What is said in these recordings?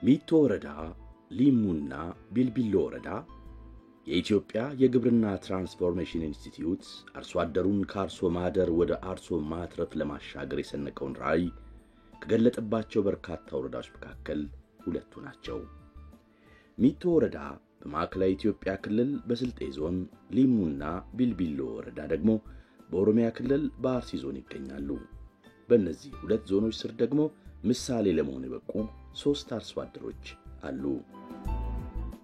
ሚቶ ወረዳ ሊሙና ቢልቢሎ ወረዳ የኢትዮጵያ የግብርና ትራንስፎርሜሽን ኢንስቲትዩት አርሶ አደሩን ከአርሶ ማደር ወደ አርሶ ማትረፍ ለማሻገር የሰነቀውን ራዕይ ከገለጠባቸው በርካታ ወረዳዎች መካከል ሁለቱ ናቸው። ሚቶ ወረዳ በማዕከላዊ ኢትዮጵያ ክልል በስልጤ ዞን፣ ሊሙና ቢልቢሎ ወረዳ ደግሞ በኦሮሚያ ክልል በአርሲ ዞን ይገኛሉ። በእነዚህ ሁለት ዞኖች ስር ደግሞ ምሳሌ ለመሆን የበቁ 3 አርሶ አደሮች አሉ።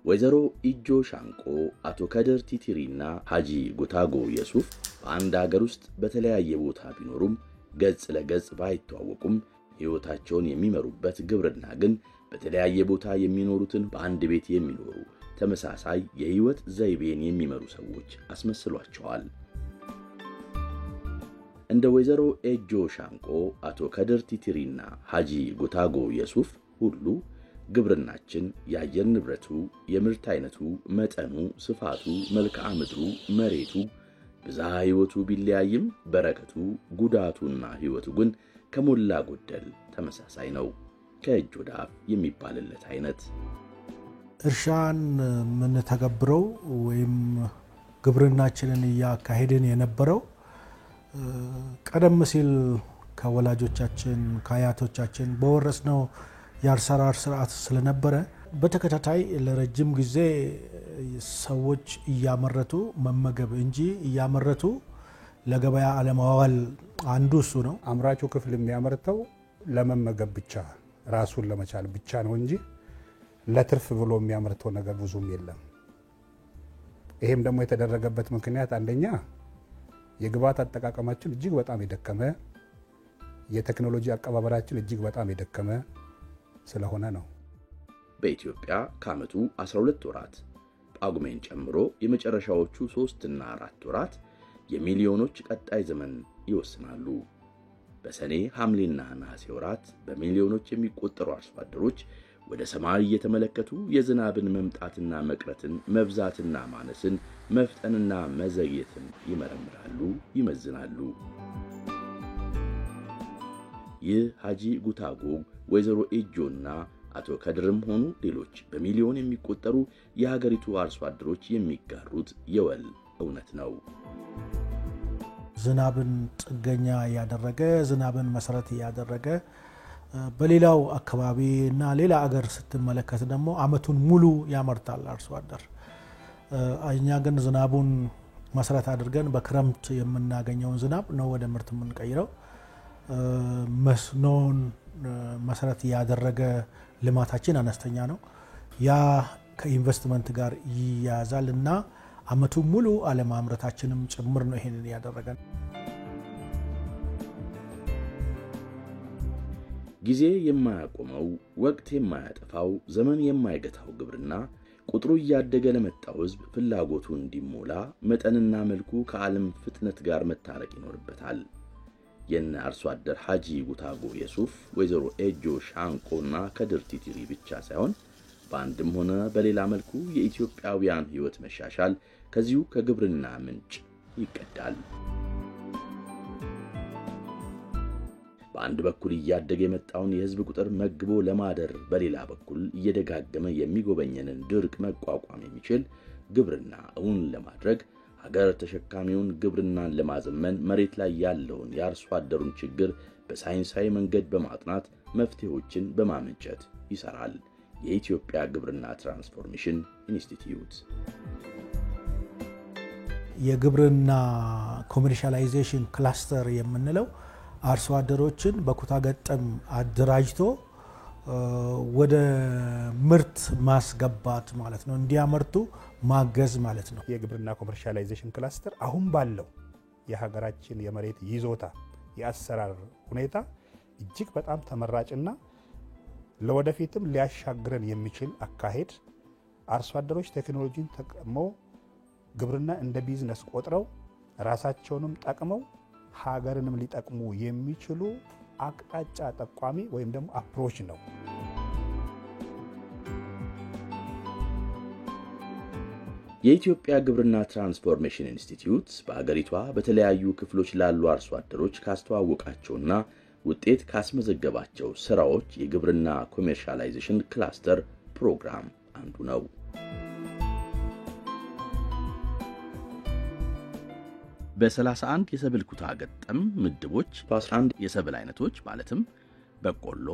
ወይዘሮ ኢጆ ሻንቆ፣ አቶ ከድር ቲቲሪና ሐጂ ጉታጎ የሱፍ በአንድ ሀገር ውስጥ በተለያየ ቦታ ቢኖሩም ገጽ ለገጽ ባይተዋወቁም ሕይወታቸውን የሚመሩበት ግብርና ግን በተለያየ ቦታ የሚኖሩትን በአንድ ቤት የሚኖሩ ተመሳሳይ የሕይወት ዘይቤን የሚመሩ ሰዎች አስመስሏቸዋል። እንደ ወይዘሮ ኢጆ ሻንቆ፣ አቶ ከድር ቲቲሪና ሐጂ ጉታጎ የሱፍ ሁሉ ግብርናችን የአየር ንብረቱ፣ የምርት አይነቱ፣ መጠኑ፣ ስፋቱ፣ መልክዓ ምድሩ፣ መሬቱ፣ ብዝሃ ሕይወቱ ቢለያይም በረከቱ፣ ጉዳቱና ሕይወቱ ግን ከሞላ ጎደል ተመሳሳይ ነው። ከእጅ ወደ አፍ የሚባልለት አይነት እርሻን ምን ተገብረው ወይም ግብርናችንን ያካሄድን የነበረው ቀደም ሲል ከወላጆቻችን ከአያቶቻችን በወረስነው የአርሰራር ስርዓት ስለነበረ በተከታታይ ለረጅም ጊዜ ሰዎች እያመረቱ መመገብ እንጂ እያመረቱ ለገበያ አለማዋል አንዱ እሱ ነው። አምራቹ ክፍል የሚያመርተው ለመመገብ ብቻ ራሱን ለመቻል ብቻ ነው እንጂ ለትርፍ ብሎ የሚያመርተው ነገር ብዙም የለም። ይሄም ደግሞ የተደረገበት ምክንያት አንደኛ የግብዓት አጠቃቀማችን እጅግ በጣም የደከመ፣ የቴክኖሎጂ አቀባበላችን እጅግ በጣም የደከመ ስለሆነ ነው። በኢትዮጵያ ከዓመቱ 12 ወራት ጳጉሜን ጨምሮ የመጨረሻዎቹ 3 እና 4 ወራት የሚሊዮኖች ቀጣይ ዘመን ይወስናሉ። በሰኔ ሐምሌና ነሐሴ ወራት በሚሊዮኖች የሚቆጠሩ አርሶ አደሮች ወደ ሰማይ እየተመለከቱ የዝናብን መምጣትና መቅረትን፣ መብዛትና ማነስን፣ መፍጠንና መዘግየትን ይመረምራሉ፣ ይመዝናሉ። ይህ ሐጂ ጉታጎ፣ ወይዘሮ ኢጆና አቶ ከድርም ሆኑ ሌሎች በሚሊዮን የሚቆጠሩ የሀገሪቱ አርሶ አደሮች የሚጋሩት የወል እውነት ነው። ዝናብን ጥገኛ ያደረገ፣ ዝናብን መሰረት ያደረገ በሌላው አካባቢና ሌላ አገር ስትመለከት ደግሞ አመቱን ሙሉ ያመርታል አርሶ አደር። እኛ ግን ዝናቡን መሰረት አድርገን በክረምት የምናገኘውን ዝናብ ነው ወደ ምርት የምንቀይረው። መስኖን መሰረት ያደረገ ልማታችን አነስተኛ ነው። ያ ከኢንቨስትመንት ጋር ይያዛል እና አመቱን ሙሉ አለማምረታችንም ጭምር ነው ይሄንን ያደረገን። ጊዜ የማያቆመው፣ ወቅት የማያጠፋው፣ ዘመን የማይገታው ግብርና ቁጥሩ እያደገ ለመጣው ሕዝብ ፍላጎቱ እንዲሞላ መጠንና መልኩ ከዓለም ፍጥነት ጋር መታረቅ ይኖርበታል። የነ አርሶ አደር ሐጂ ጉታጎ የሱፍ፣ ወይዘሮ ኢጆ ሻንቆና ከድር ቲቲሪ ብቻ ሳይሆን በአንድም ሆነ በሌላ መልኩ የኢትዮጵያውያን ሕይወት መሻሻል ከዚሁ ከግብርና ምንጭ ይቀዳል። በአንድ በኩል እያደገ የመጣውን የሕዝብ ቁጥር መግቦ ለማደር፣ በሌላ በኩል እየደጋገመ የሚጎበኘንን ድርቅ መቋቋም የሚችል ግብርና እውን ለማድረግ ሀገር ተሸካሚውን ግብርናን ለማዘመን መሬት ላይ ያለውን የአርሶ አደሩን ችግር በሳይንሳዊ መንገድ በማጥናት መፍትሄዎችን በማመንጨት ይሰራል የኢትዮጵያ ግብርና ትራንስፎርሜሽን ኢንስቲትዩት። የግብርና ኮመርሻላይዜሽን ክላስተር የምንለው አርሶ አደሮችን በኩታ ገጠም አደራጅቶ ወደ ምርት ማስገባት ማለት ነው፣ እንዲያመርቱ ማገዝ ማለት ነው። የግብርና ኮመርሻላይዜሽን ክላስተር አሁን ባለው የሀገራችን የመሬት ይዞታ የአሰራር ሁኔታ እጅግ በጣም ተመራጭና ለወደፊትም ሊያሻግረን የሚችል አካሄድ፣ አርሶ አደሮች ቴክኖሎጂን ተጠቅመው ግብርና እንደ ቢዝነስ ቆጥረው ራሳቸውንም ጠቅመው ሀገርንም ሊጠቅሙ የሚችሉ አቅጣጫ ጠቋሚ ወይም ደግሞ አፕሮች ነው። የኢትዮጵያ ግብርና ትራንስፎርሜሽን ኢንስቲትዩት በአገሪቷ በተለያዩ ክፍሎች ላሉ አርሶ አደሮች ካስተዋወቃቸውና ውጤት ካስመዘገባቸው ስራዎች የግብርና ኮሜርሻላይዜሽን ክላስተር ፕሮግራም አንዱ ነው። በ31 የሰብል ኩታ ገጠም ምድቦች በ11 የሰብል አይነቶች ማለትም በቆሎ፣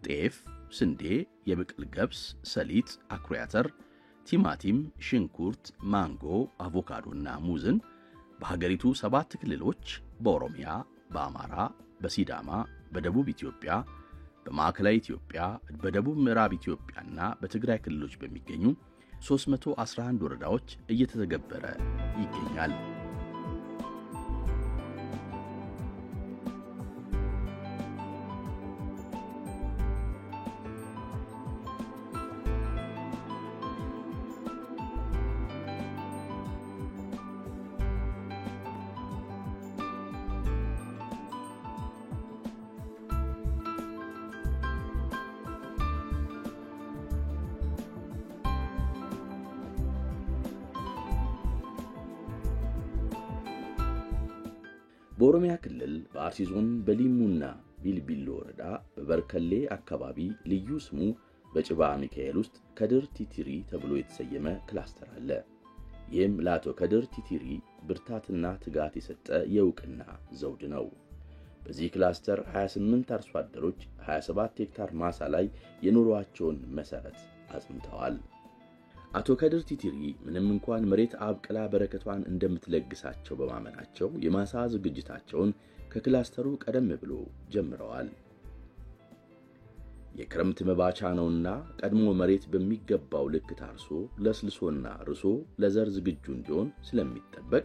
ጤፍ፣ ስንዴ፣ የብቅል ገብስ፣ ሰሊጥ፣ አኩሪ አተር፣ ቲማቲም፣ ሽንኩርት፣ ማንጎ፣ አቮካዶና ሙዝን በሀገሪቱ 7 ክልሎች በኦሮሚያ፣ በአማራ፣ በሲዳማ፣ በደቡብ ኢትዮጵያ፣ በማዕከላዊ ኢትዮጵያ፣ በደቡብ ምዕራብ ኢትዮጵያና በትግራይ ክልሎች በሚገኙ 311 ወረዳዎች እየተተገበረ ይገኛል። በኦሮሚያ ክልል በአርሲ ዞን በሊሙና ቢልቢሎ ወረዳ በበርከሌ አካባቢ ልዩ ስሙ በጭባ ሚካኤል ውስጥ ከድር ቲቲሪ ተብሎ የተሰየመ ክላስተር አለ። ይህም ለአቶ ከድር ቲቲሪ ብርታትና ትጋት የሰጠ የእውቅና ዘውድ ነው። በዚህ ክላስተር 28 አርሶ አደሮች 27 ሄክታር ማሳ ላይ የኑሯቸውን መሰረት አጽንተዋል። አቶ ከድር ቲቲሪ ምንም እንኳን መሬት አብቅላ በረከቷን እንደምትለግሳቸው በማመናቸው የማሳ ዝግጅታቸውን ከክላስተሩ ቀደም ብሎ ጀምረዋል። የክረምት መባቻ ነውና ቀድሞ መሬት በሚገባው ልክ ታርሶ ለስልሶና ርሶ ለዘር ዝግጁ እንዲሆን ስለሚጠበቅ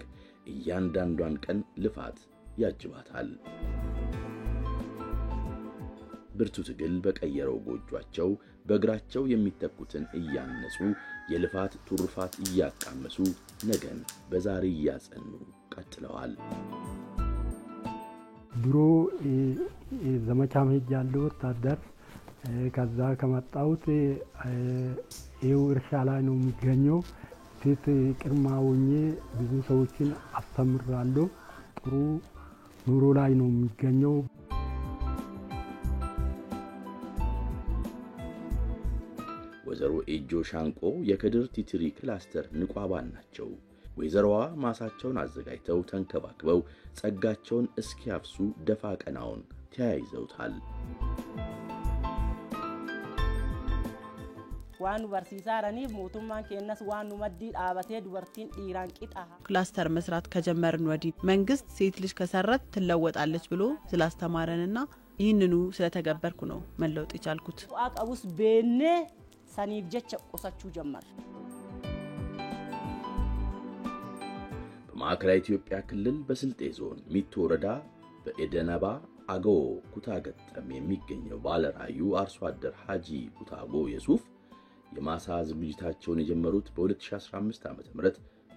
እያንዳንዷን ቀን ልፋት ያጅባታል። ብርቱ ትግል በቀየረው ጎጇቸው በእግራቸው የሚተኩትን እያነጹ የልፋት ቱርፋት እያቃመሱ ነገን በዛሬ እያጸኑ ቀጥለዋል። ድሮ ዘመቻ ሄጃለሁ ወታደር። ከዛ ከመጣሁት ይኸው እርሻ ላይ ነው የሚገኘው። ፊት ቅድማ ሆኜ ብዙ ሰዎችን አስተምራለሁ። ጥሩ ኑሮ ላይ ነው የሚገኘው። ወይዘሮ ኤጆ ሻንቆ የከድር ቲቲሪ ክላስተር ንቁ አባል ናቸው። ወይዘሮዋ ማሳቸውን አዘጋጅተው ተንከባክበው ጸጋቸውን እስኪያፍሱ ደፋ ቀናውን ተያይዘውታል። ዋኑ በርሲሳራኒ ሞቱማን ከነስ ዋኑ መዲ አባቴ ዱበርቲን ኢራን ቂጣ ክላስተር መስራት ከጀመርን ወዲህ መንግስት ሴት ልጅ ከሰራት ትለወጣለች ብሎ ስላስተማረንና ይህንኑ ስለተገበርኩ ነው መለወጥ የቻልኩት። አቀውስ በኔ ሰኒፍ ጀቸ ቆሳቹ ጀመር። በማዕከላዊ ኢትዮጵያ ክልል በስልጤ ዞን ሚቶ ወረዳ በኤደነባ አገው ኩታ ገጠም የሚገኘው ባለራዩ አርሶ አደር ሐጂ ኩታጎ የሱፍ የማሳ ዝግጅታቸውን የጀመሩት በ2015 ዓ.ም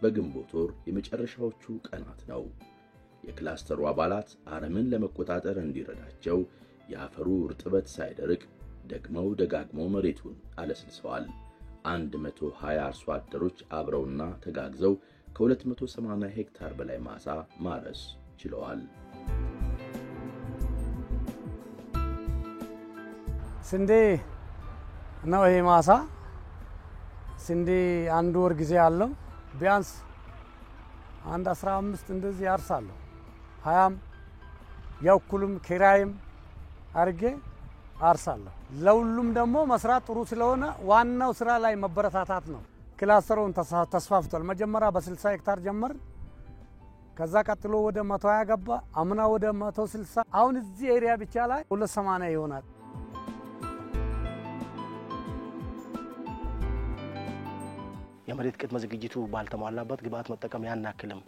በግንቦት ወር የመጨረሻዎቹ ቀናት ነው። የክላስተሩ አባላት አረምን ለመቆጣጠር እንዲረዳቸው የአፈሩ እርጥበት ሳይደርቅ ደግመው ደጋግመው መሬቱን አለስልሰዋል። 120 አርሶ አደሮች አብረውና ተጋግዘው ከ280 ሄክታር በላይ ማሳ ማረስ ችለዋል። ስንዴ ነው ይሄ ማሳ። ስንዴ አንድ ወር ጊዜ አለው። ቢያንስ አንድ 15 እንደዚህ ያርሳለሁ። 20 ያውኩልም ኪራይም አርጌ አርሳለሁ። ለሁሉም ደግሞ መስራት ጥሩ ስለሆነ ዋናው ስራ ላይ መበረታታት ነው። ክላስተሩን ተስፋፍቷል። መጀመሪያ በ60 ሄክታር ጀመር። ከዛ ቀጥሎ ወደ 120 ገባ። አምና ወደ 160። አሁን እዚህ ኤሪያ ብቻ ላይ 280 ይሆናል። የመሬት ቅድመ ዝግጅቱ ባልተሟላበት ግብአት መጠቀም ያናክልም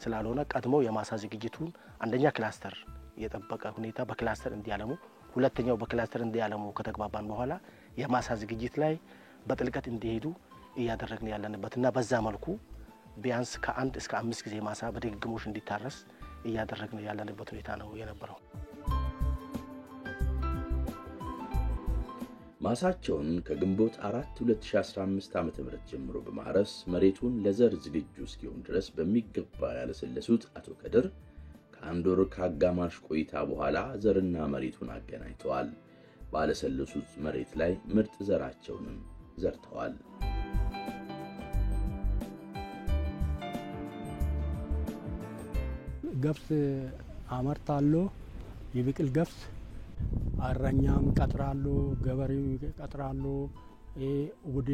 ስላልሆነ ቀድሞ የማሳ ዝግጅቱን አንደኛ ክላስተር የጠበቀ ሁኔታ በክላስተር እንዲያለሙ፣ ሁለተኛው በክላስተር እንዲያለሙ ከተግባባን በኋላ የማሳ ዝግጅት ላይ በጥልቀት እንዲሄዱ እያደረግን ያለንበትና በዛ መልኩ ቢያንስ ከ1 እስከ 5 ጊዜ ማሳ በድግግሞሽ እንዲታረስ እያደረግን ያለንበት ሁኔታ ነው የነበረው። ማሳቸውን ከግንቦት 4 2015 ዓ.ም ጀምሮ በማረስ መሬቱን ለዘር ዝግጁ እስኪሆን ድረስ በሚገባ ያለሰለሱት አቶ ከድር ከአንድ ወር ከአጋማሽ ቆይታ በኋላ ዘርና መሬቱን አገናኝተዋል። ባለሰለሱት መሬት ላይ ምርጥ ዘራቸውንም ዘርተዋል። ገብስ አመርታለሁ። የብቅል ገብስ እረኛም ቀጥራለሁ፣ ገበሬው ቀጥራለሁ። ወደ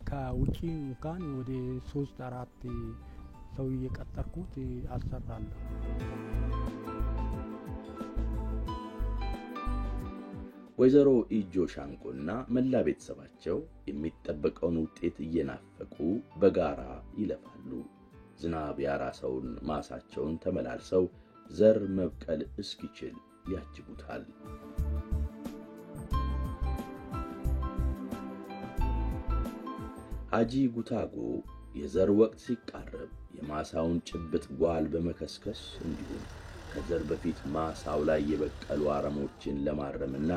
ከውጪ እንኳን ወደ 3-4 ሰው እየቀጠርኩት አሰራለሁ። ወይዘሮ ኢጆ ሻንቆና መላ ቤተሰባቸው የሚጠበቀውን ውጤት እየናፈቁ በጋራ ይለፋሉ። ዝናብ ያራሰውን ማሳቸውን ተመላልሰው ዘር መብቀል እስኪችል ያጅቡታል። ሀጂ ጉታጎ የዘር ወቅት ሲቃረብ የማሳውን ጭብጥ ጓል በመከስከስ እንዲሁም ከዘር በፊት ማሳው ላይ የበቀሉ አረሞችን ለማረምና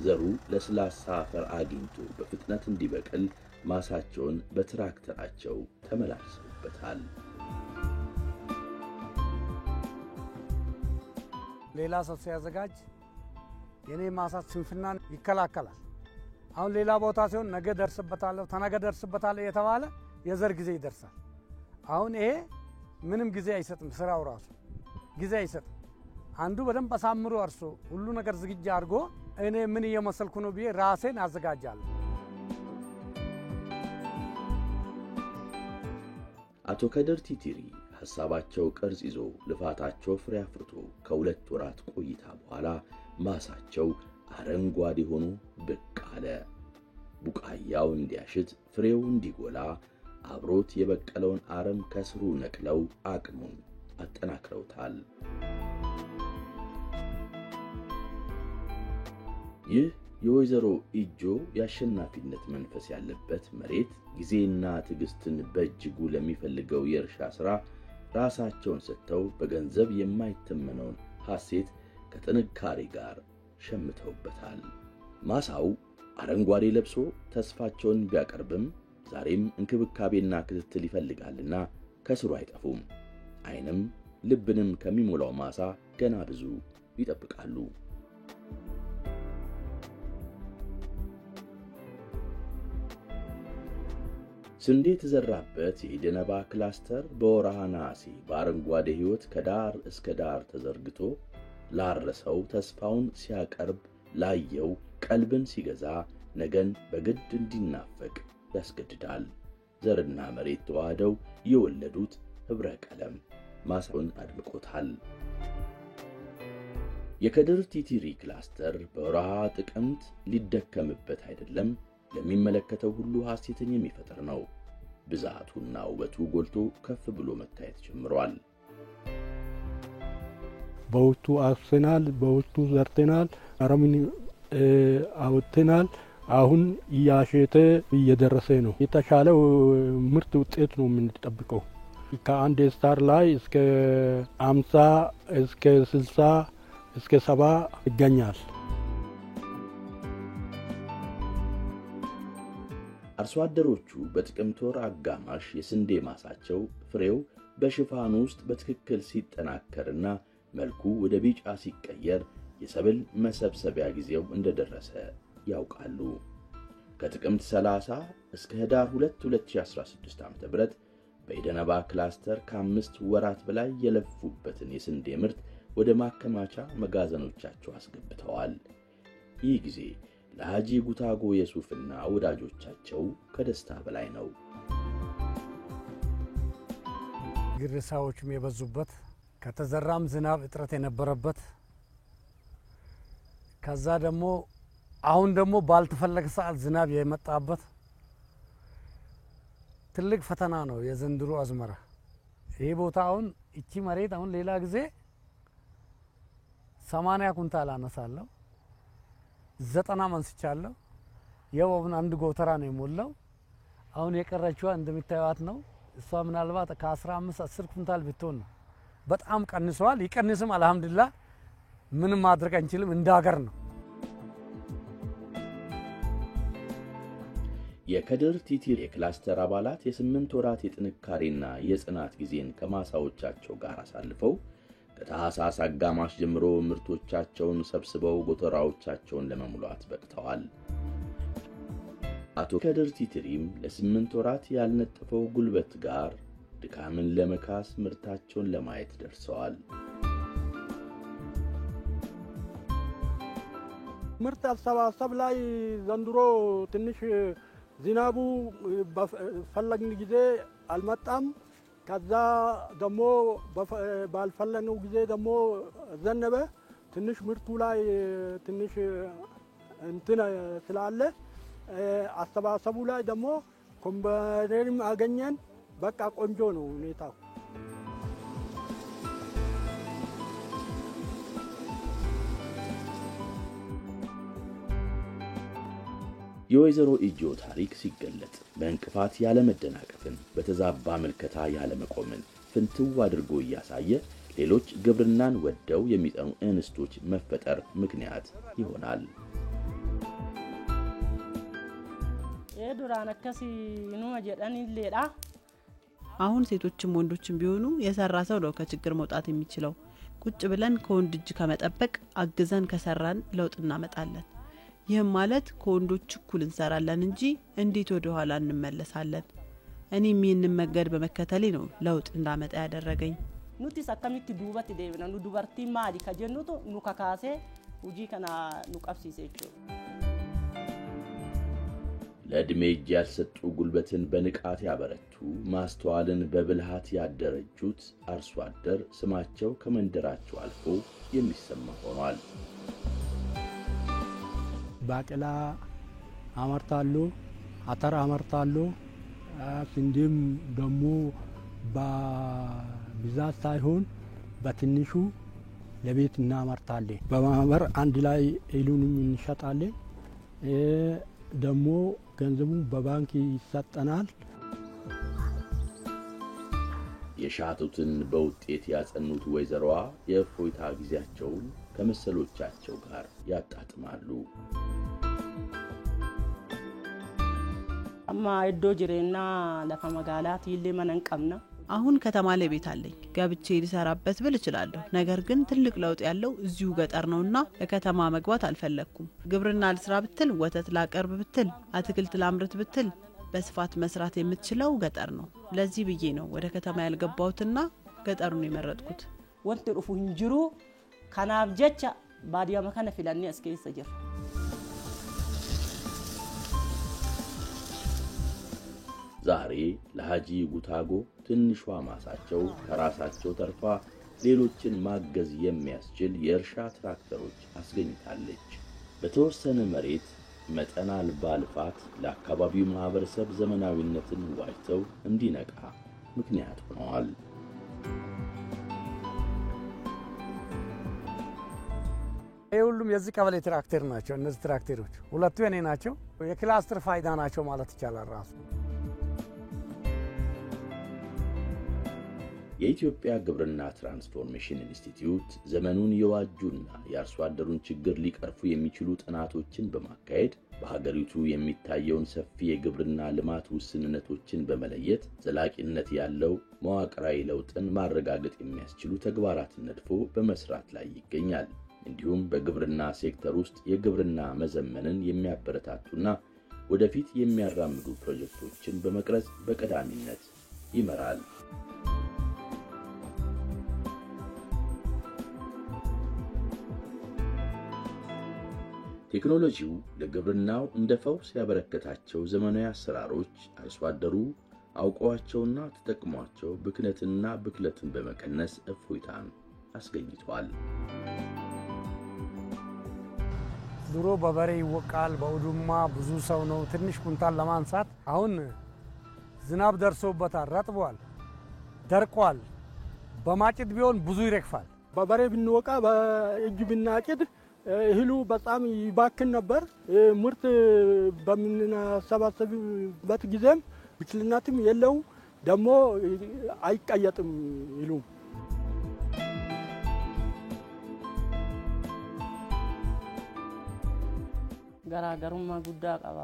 ዘሩ ለስላሳ አፈር አግኝቶ በፍጥነት እንዲበቅል ማሳቸውን በትራክተራቸው ተመላልሰውበታል። ሌላ ሰው ሲያዘጋጅ የኔ ማሳ ስንፍናን ይከላከላል። አሁን ሌላ ቦታ ሲሆን ነገ ደርስበታለሁ ተነገ ደርስበታለሁ የተባለ የዘር ጊዜ ይደርሳል። አሁን ይሄ ምንም ጊዜ አይሰጥም። ስራው ራሱ ጊዜ አይሰጥም። አንዱ በደንብ አሳምሮ አርሶ ሁሉ ነገር ዝግጅ አድርጎ እኔ ምን እየመሰልኩ ነው ብዬ ራሴን አዘጋጃለሁ። አቶ ከድር ቲቲሪ ሐሳባቸው ቅርጽ ይዞ ልፋታቸው ፍሬ አፍርቶ ከ2 ወራት ቆይታ በኋላ ማሳቸው አረንጓዴ ሆኖ ብቅ አለ። ቡቃያው እንዲያሽት ፍሬው እንዲጎላ አብሮት የበቀለውን አረም ከስሩ ነቅለው አቅሙን አጠናክረውታል። ይህ የወይዘሮ ኢጆ የአሸናፊነት መንፈስ ያለበት መሬት ጊዜና ትዕግስትን በእጅጉ ለሚፈልገው የእርሻ ሥራ ራሳቸውን ሰጥተው በገንዘብ የማይተመነውን ሐሴት ከጥንካሬ ጋር ሸምተውበታል። ማሳው አረንጓዴ ለብሶ ተስፋቸውን ቢያቀርብም ዛሬም እንክብካቤና ክትትል ይፈልጋልና ከስሩ አይጠፉም። ዓይንም ልብንም ከሚሞላው ማሳ ገና ብዙ ይጠብቃሉ። ስንዴ የተዘራበት የኢደነባ ክላስተር በወርሃ ነሐሴ በአረንጓዴ ሕይወት ከዳር እስከ ዳር ተዘርግቶ ላረሰው ተስፋውን ሲያቀርብ ላየው ቀልብን ሲገዛ ነገን በግድ እንዲናፈቅ ያስገድዳል። ዘርና መሬት ተዋህደው የወለዱት ኅብረ ቀለም ማሳውን አድምቆታል። የከድር ቲቲሪ ክላስተር በወርሃ ጥቅምት ሊደከምበት አይደለም ለሚመለከተው ሁሉ ሐሴትን የሚፈጥር ነው። ብዛቱና ውበቱ ጎልቶ ከፍ ብሎ መታየት ጀምሯል። በውስጡ አርሰናል፣ በውስጡ ዘርተናል፣ አረምን አውጥተናል። አሁን እያሸተ እየደረሰ ነው። የተሻለው ምርት ውጤት ነው የምንጠብቀው። ከአንድ ስታር ላይ እስከ 50 እስከ 60 እስከ 70 ይገኛል። አርሶ አደሮቹ በጥቅምት ወር አጋማሽ የስንዴ ማሳቸው ፍሬው በሽፋኑ ውስጥ በትክክል ሲጠናከርና መልኩ ወደ ቢጫ ሲቀየር የሰብል መሰብሰቢያ ጊዜው እንደደረሰ ያውቃሉ። ከጥቅምት 30 እስከ ህዳር 2 2016 ዓ.ም በኢደነባ ክላስተር ከ5 ወራት በላይ የለፉበትን የስንዴ ምርት ወደ ማከማቻ መጋዘኖቻቸው አስገብተዋል። ይህ ጊዜ ለሀጂ ጉታጎ የሱፍና ወዳጆቻቸው ከደስታ በላይ ነው። ግርሳዎችም የበዙበት ከተዘራም ዝናብ እጥረት የነበረበት ከዛ ደግሞ አሁን ደግሞ ባልተፈለገ ሰዓት ዝናብ የመጣበት ትልቅ ፈተና ነው የዘንድሮ አዝመራ። ይሄ ቦታ አሁን እቺ መሬት አሁን ሌላ ጊዜ 80 ኩንታል አነሳለሁ፣ 90 መንስቻለሁ። ያው አሁን አንድ ጎተራ ነው የሞላው። አሁን የቀረችዋ እንደምታዩት ነው። እሷ ምናልባት ከ15-10 ኩንታል ብትሆን ነው። በጣም ቀንሷል። ይቀንስም አልহামዱሊላህ ምንም ማድረግ አንችልም፣ እንደ ሀገር ነው። የከድር ቲቲሪ የክላስተር አባላት የ8 ወራት የጥንካሬና የጽናት ጊዜን ከማሳዎቻቸው ጋር አሳልፈው ከታህሳስ አጋማሽ ጀምሮ ምርቶቻቸውን ሰብስበው ጎተራዎቻቸውን ለመሙላት በቅተዋል። አቶ ከድር ቲትሪም ለ8 ወራት ያልነጠፈው ጉልበት ጋር ድካምን ለመካስ ምርታቸውን ለማየት ደርሰዋል። ምርት አሰባሰብ ላይ ዘንድሮ ትንሽ ዝናቡ በፈለግን ጊዜ አልመጣም። ከዛ ደግሞ ባልፈለግነው ጊዜ ደግሞ ዘነበ። ትንሽ ምርቱ ላይ ትንሽ እንትን ስላለ አሰባሰቡ ላይ ደግሞ ኮምባይነርም አገኘን። በቃ ቆንጆ ነው ሁኔታው። የወይዘሮ ኢጆ ታሪክ ሲገለጥ በእንቅፋት ያለ መደናቀፍን በተዛባ መልከታ ያለ መቆምን ፍንትው አድርጎ እያሳየ ሌሎች ግብርናን ወደው የሚጠኑ እንስቶች መፈጠር ምክንያት ይሆናል። ዱራነከሲ ኑመ ጀዳኒ ሌዳ አሁን ሴቶችም ወንዶችም ቢሆኑ የሰራ ሰው ነው ከችግር መውጣት የሚችለው። ቁጭ ብለን ከወንድ እጅ ከመጠበቅ አግዘን ከሰራን ለውጥ እናመጣለን። ይህም ማለት ከወንዶች እኩል እንሰራለን እንጂ እንዴት ወደ ኋላ እንመለሳለን። እኔም ይህንን መንገድ በመከተሌ ነው ለውጥ እንዳመጣ ያደረገኝ። ኑቲ ሰከሚት ዱበት ደብና ኑ ዱበርቲ ማዲ ከጀኑቶ ኑ ከካሴ ውጂ ከና ኑ ቀብሲሴቹ ለዕድሜ እጅ ያልሰጡ ጉልበትን በንቃት ያበረቱ ማስተዋልን በብልሃት ያደረጁት አርሶ አደር ስማቸው ከመንደራቸው አልፎ የሚሰማ ሆኗል። ባቄላ አመርታሉ፣ አተር አመርታሉ። ስንዴም ደግሞ በብዛት ሳይሆን በትንሹ ለቤት እናመርታለን። በማህበር አንድ ላይ እህሉንም እንሸጣለን። ደግሞ ገንዘቡን በባንክ ይሰጠናል። የሻቱትን በውጤት ያጸኑት ወይዘሮዋ የእፎይታ ጊዜያቸውን ከመሰሎቻቸው ጋር ያጣጥማሉ። አማ እዶ ጅሬና ለፈ መጋላት ይሌ መነንቀምና አሁን ከተማ ላይ ቤት አለኝ። ገብቼ ልሰራበት ብል እችላለሁ። ነገር ግን ትልቅ ለውጥ ያለው እዚሁ ገጠር ነውና ለከተማ መግባት አልፈለኩም። ግብርና ልስራ ብትል፣ ወተት ላቀርብ ብትል፣ አትክልት ላምርት ብትል በስፋት መስራት የምትችለው ገጠር ነው። ለዚህ ብዬ ነው ወደ ከተማ ያልገባሁትና ገጠሩን የመረጥኩት። ወንት ሩፉ እንጅሩ ከናፍ ጀቻ ባዲያ መከነ ፊላኒ እስከይስ ጀር ዛሬ ለሃጂ ጉታጎ ትንሿ ማሳቸው ከራሳቸው ተርፋ ሌሎችን ማገዝ የሚያስችል የእርሻ ትራክተሮች አስገኝታለች። በተወሰነ መሬት መጠን አልባ ልፋት ለአካባቢው ማህበረሰብ ዘመናዊነትን ዋጅተው እንዲነቃ ምክንያት ሆነዋል። ሁሉም የዚህ ቀበሌ ትራክተር ናቸው። እነዚህ ትራክተሮች ሁለቱ የኔ ናቸው። የክላስተር ፋይዳ ናቸው ማለት ይቻላል ራሱ። የኢትዮጵያ ግብርና ትራንስፎርሜሽን ኢንስቲትዩት ዘመኑን የዋጁና የአርሶ አደሩን ችግር ሊቀርፉ የሚችሉ ጥናቶችን በማካሄድ በሀገሪቱ የሚታየውን ሰፊ የግብርና ልማት ውስንነቶችን በመለየት ዘላቂነት ያለው መዋቅራዊ ለውጥን ማረጋገጥ የሚያስችሉ ተግባራትን ነድፎ በመስራት ላይ ይገኛል። እንዲሁም በግብርና ሴክተር ውስጥ የግብርና መዘመንን የሚያበረታቱና ወደፊት የሚያራምዱ ፕሮጀክቶችን በመቅረጽ በቀዳሚነት ይመራል። ቴክኖሎጂው ለግብርናው እንደ ፈውስ ያበረከታቸው ዘመናዊ አሰራሮች አርሶ አደሩ አውቀዋቸውና ተጠቅሟቸው ብክነትና ብክለትን በመቀነስ እፎይታን አስገኝቷል። ድሮ በበሬ ይወቃል፣ በውዱማ ብዙ ሰው ነው ትንሽ ኩንታል ለማንሳት። አሁን ዝናብ ደርሶበታል፣ ረጥቧል፣ ደርቋል። በማጭድ ቢሆን ብዙ ይረግፋል። በበሬ ብንወቃ በእጅ ብናጭድ እህሉ በጣም ይባክን ነበር። ምርት በምንሰባሰብበት ጊዜም ብክለትም የለው፣ ደግሞ አይቀየጥም ይሉ ገራገሩማ ጉዳ ቀባ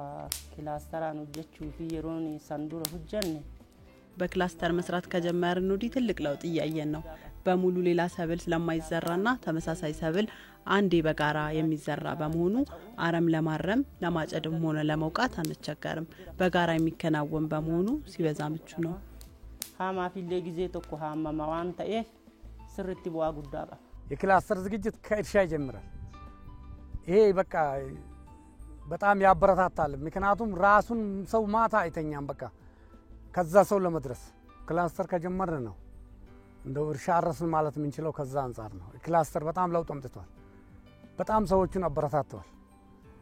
ክላስተራን ሆጀቹ ፊ የሮኒ ሰንዱረ ሁጀነ በክላስተር መስራት ከጀመርን ወዲህ ትልቅ ለውጥ እያየን ነው። በሙሉ ሌላ ሰብል ስለማይዘራና ተመሳሳይ ሰብል አንዴ በጋራ የሚዘራ በመሆኑ አረም ለማረም ለማጨድም ሆነ ለመውቃት አንቸገርም። በጋራ የሚከናወን በመሆኑ ሲበዛ ምቹ ነው። ሃማ ፊሌ ጊዜ ተኮ ሃማ ማዋን ተኤፍ ስርቲ በዋ ጉዳባ የክላስተር ዝግጅት ከእርሻ ይጀምራል። ይሄ በቃ በጣም ያበረታታል። ምክንያቱም ራሱን ሰው ማታ አይተኛም። በቃ ከዛ ሰው ለመድረስ ክላስተር ከጀመርን ነው እንደው እርሻ አረስን ማለት የምንችለው ከዛ አንፃር ነው። ክላስተር በጣም ለውጥ አምጥቷል። በጣም ሰዎችን አበረታተዋል።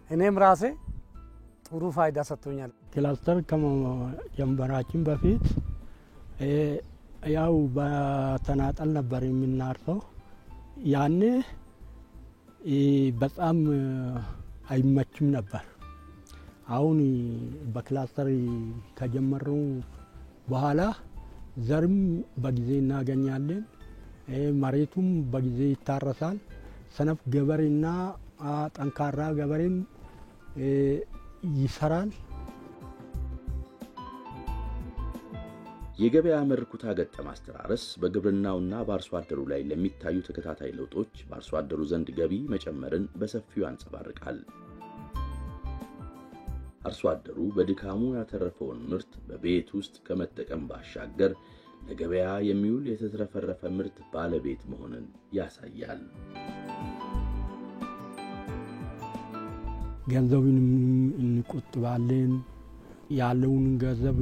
እኔም ራሴ ጥሩ ፋይዳ ሰጥቶኛል። ክላስተር ከመጀመራችን በፊት ያው በተናጠል ነበር የምናርሰው። ያኔ በጣም አይመችም ነበር። አሁን በክላስተር ከጀመሩ በኋላ ዘርም በጊዜ እናገኛለን። መሬቱም በጊዜ ይታረሳል። ሰነፍ ገበሬና ጠንካራ ገበሬም ይሰራል። የገበያ መር ኩታ ገጠም አስተራረስ በግብርናውና በአርሶ አደሩ ላይ ለሚታዩ ተከታታይ ለውጦች በአርሶ አደሩ ዘንድ ገቢ መጨመርን በሰፊው ያንጸባርቃል። አርሶ አደሩ በድካሙ ያተረፈውን ምርት በቤት ውስጥ ከመጠቀም ባሻገር ለገበያ የሚውል የተትረፈረፈ ምርት ባለቤት መሆንን ያሳያል። ገንዘቡን እንቆጥባለን። ያለውን ገንዘብ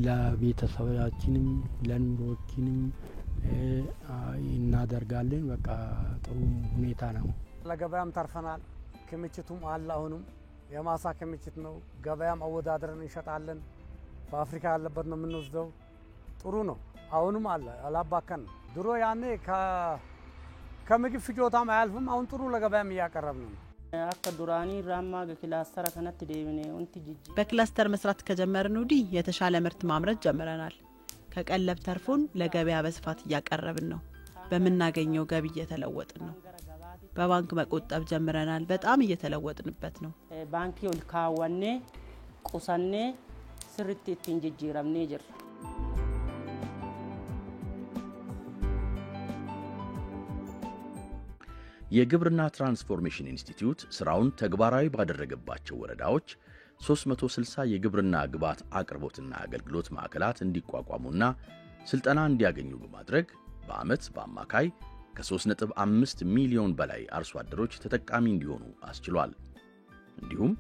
ለቤተሰባችንም ለኑሮችንም እናደርጋለን። በቃ ጥሩ ሁኔታ ነው። ለገበያም ተርፈናል። ክምችቱም አለ። አሁንም የማሳ ክምችት ነው። ገበያም አወዳድረን እንሸጣለን። በአፍሪካ ያለበት ነው የምንወስደው። ጥሩ ነው። አሁንም አለ፣ አላባከን። ድሮ ያኔ ከምግብ ፍጆታም አያልፍም። አሁን ጥሩ ለገበያም እያቀረብን ነው። አከ ዱራኒ ራማ ገክላስተር ከነት ደብኔ ወንቲ ጂጂ በክላስተር መስራት ከጀመርን ወዲህ የተሻለ ምርት ማምረት ጀምረናል። ከቀለብ ተርፎን ለገበያ በስፋት እያቀረብን ነው። በመናገኘው ገቢ እየተለወጥን ነው። በባንክ መቆጠብ ጀምረናል። በጣም እየተለወጥንበት ነው። ባንክ ይልካወኔ ቁሰኔ ስርት ትንጅጅራምኔ ጅር የግብርና ትራንስፎርሜሽን ኢንስቲትዩት ስራውን ተግባራዊ ባደረገባቸው ወረዳዎች 360 የግብርና ግብዓት አቅርቦትና አገልግሎት ማዕከላት እንዲቋቋሙና ስልጠና እንዲያገኙ በማድረግ በአመት በአማካይ ከ3.5 ሚሊዮን በላይ አርሶ አደሮች ተጠቃሚ እንዲሆኑ አስችሏል። እንዲሁም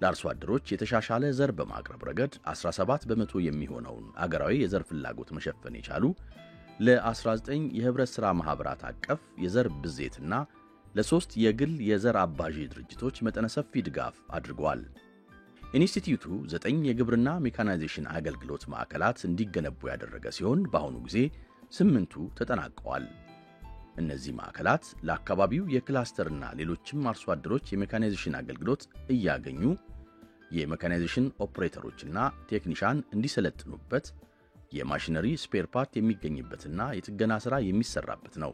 ለአርሶ አደሮች የተሻሻለ ዘር በማቅረብ ረገድ 17 በመቶ የሚሆነውን አገራዊ የዘር ፍላጎት መሸፈን የቻሉ ለ19 የህብረት ሥራ ማህበራት አቀፍ የዘር ብዜትና ለ3 የግል የዘር አባዢ ድርጅቶች መጠነ ሰፊ ድጋፍ አድርጓል። ኢንስቲትዩቱ 9 የግብርና ሜካናይዜሽን አገልግሎት ማዕከላት እንዲገነቡ ያደረገ ሲሆን በአሁኑ ጊዜ 8ቱ ተጠናቀዋል። እነዚህ ማዕከላት ለአካባቢው የክላስተርና ሌሎችም አርሶ አደሮች የሜካናይዜሽን አገልግሎት እያገኙ የሜካናይዜሽን ኦፕሬተሮችና ቴክኒሻን እንዲሰለጥኑበት የማሽነሪ ስፔር ፓርት የሚገኝበትና የጥገና ሥራ የሚሰራበት ነው።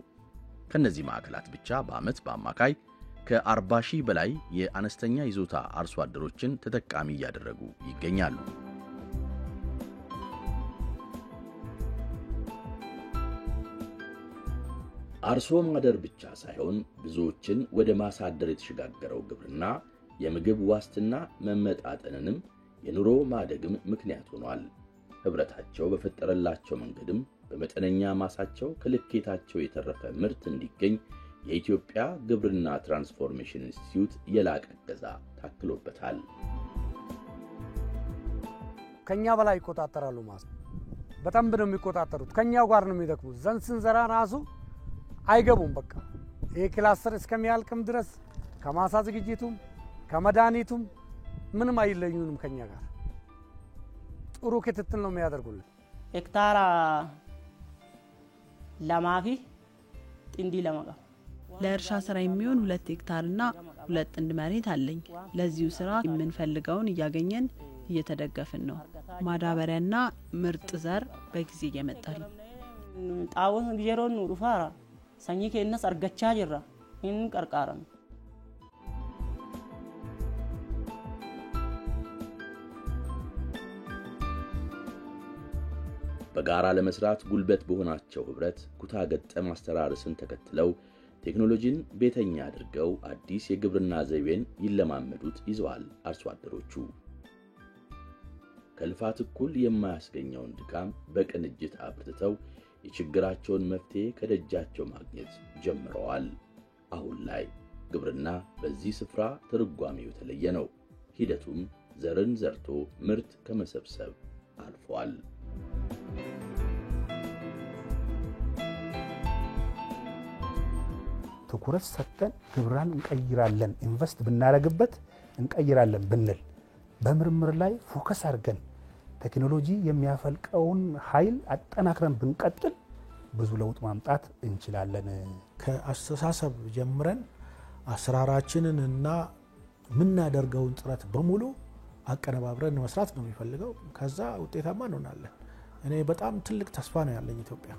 ከነዚህ ማዕከላት ብቻ በአመት በአማካይ ከ40 ሺህ በላይ የአነስተኛ ይዞታ አርሶ አደሮችን ተጠቃሚ እያደረጉ ይገኛሉ። አርሶ ማደር ብቻ ሳይሆን ብዙዎችን ወደ ማሳደር የተሸጋገረው ግብርና የምግብ ዋስትና መመጣጠንንም የኑሮ ማደግም ምክንያት ሆኗል። ህብረታቸው በፈጠረላቸው መንገድም በመጠነኛ ማሳቸው ከልኬታቸው የተረፈ ምርት እንዲገኝ የኢትዮጵያ ግብርና ትራንስፎርሜሽን ኢንስቲትዩት የላቀ እገዛ ታክሎበታል። ከኛ በላይ ይቆጣጠራሉ። ማሳ በጣም ነው የሚቆጣጠሩት። ከኛው ጋር ነው የሚደክሙት። ዘንድ ስንዘራ ራሱ አይገቡም። በቃ ይሄ ክላስተር እስከሚያልቅም ድረስ ከማሳ ዝግጅቱም ከመድኃኒቱም ምንም አይለዩንም። ከኛ ጋር ጥሩ ክትትል ነው የሚያደርጉልን። ሄክታራ ለማፊ ጥንዲ ለማቃ ለእርሻ ስራ የሚሆን 2 ሄክታርና 2 ጥንድ መሬት አለኝ። ለዚሁ ስራ የምንፈልገውን እያገኘን እየተደገፍን ነው። ማዳበሪያና ምርጥ ዘር በጊዜ እየመጣል። ጣውን ጀሮን ሩፋራ ሰኚ ከነስ አርገቻ ጅራ ይህን ቀርቃረን በጋራ ለመስራት ጉልበት በሆናቸው ህብረት ኩታ ገጠም አስተራረስን ተከትለው ቴክኖሎጂን ቤተኛ አድርገው አዲስ የግብርና ዘይቤን ይለማመዱት ይዘዋል አርሶ አደሮቹ። ከልፋት እኩል የማያስገኘውን ድካም በቅንጅት አብርተው የችግራቸውን መፍትሄ ከደጃቸው ማግኘት ጀምረዋል። አሁን ላይ ግብርና በዚህ ስፍራ ትርጓሜው የተለየ ነው። ሂደቱም ዘርን ዘርቶ ምርት ከመሰብሰብ አልፏል። ትኩረት ሰጥተን ግብርናን እንቀይራለን፣ ኢንቨስት ብናረግበት እንቀይራለን ብንል በምርምር ላይ ፎከስ አድርገን ቴክኖሎጂ የሚያፈልቀውን ኃይል አጠናክረን ብንቀጥል ብዙ ለውጥ ማምጣት እንችላለን። ከአስተሳሰብ ጀምረን አሰራራችንን እና ምናደርገውን ጥረት በሙሉ አቀነባብረን መስራት ነው የሚፈልገው። ከዛ ውጤታማ እንሆናለን። እኔ በጣም ትልቅ ተስፋ ነው ያለኝ ኢትዮጵያ።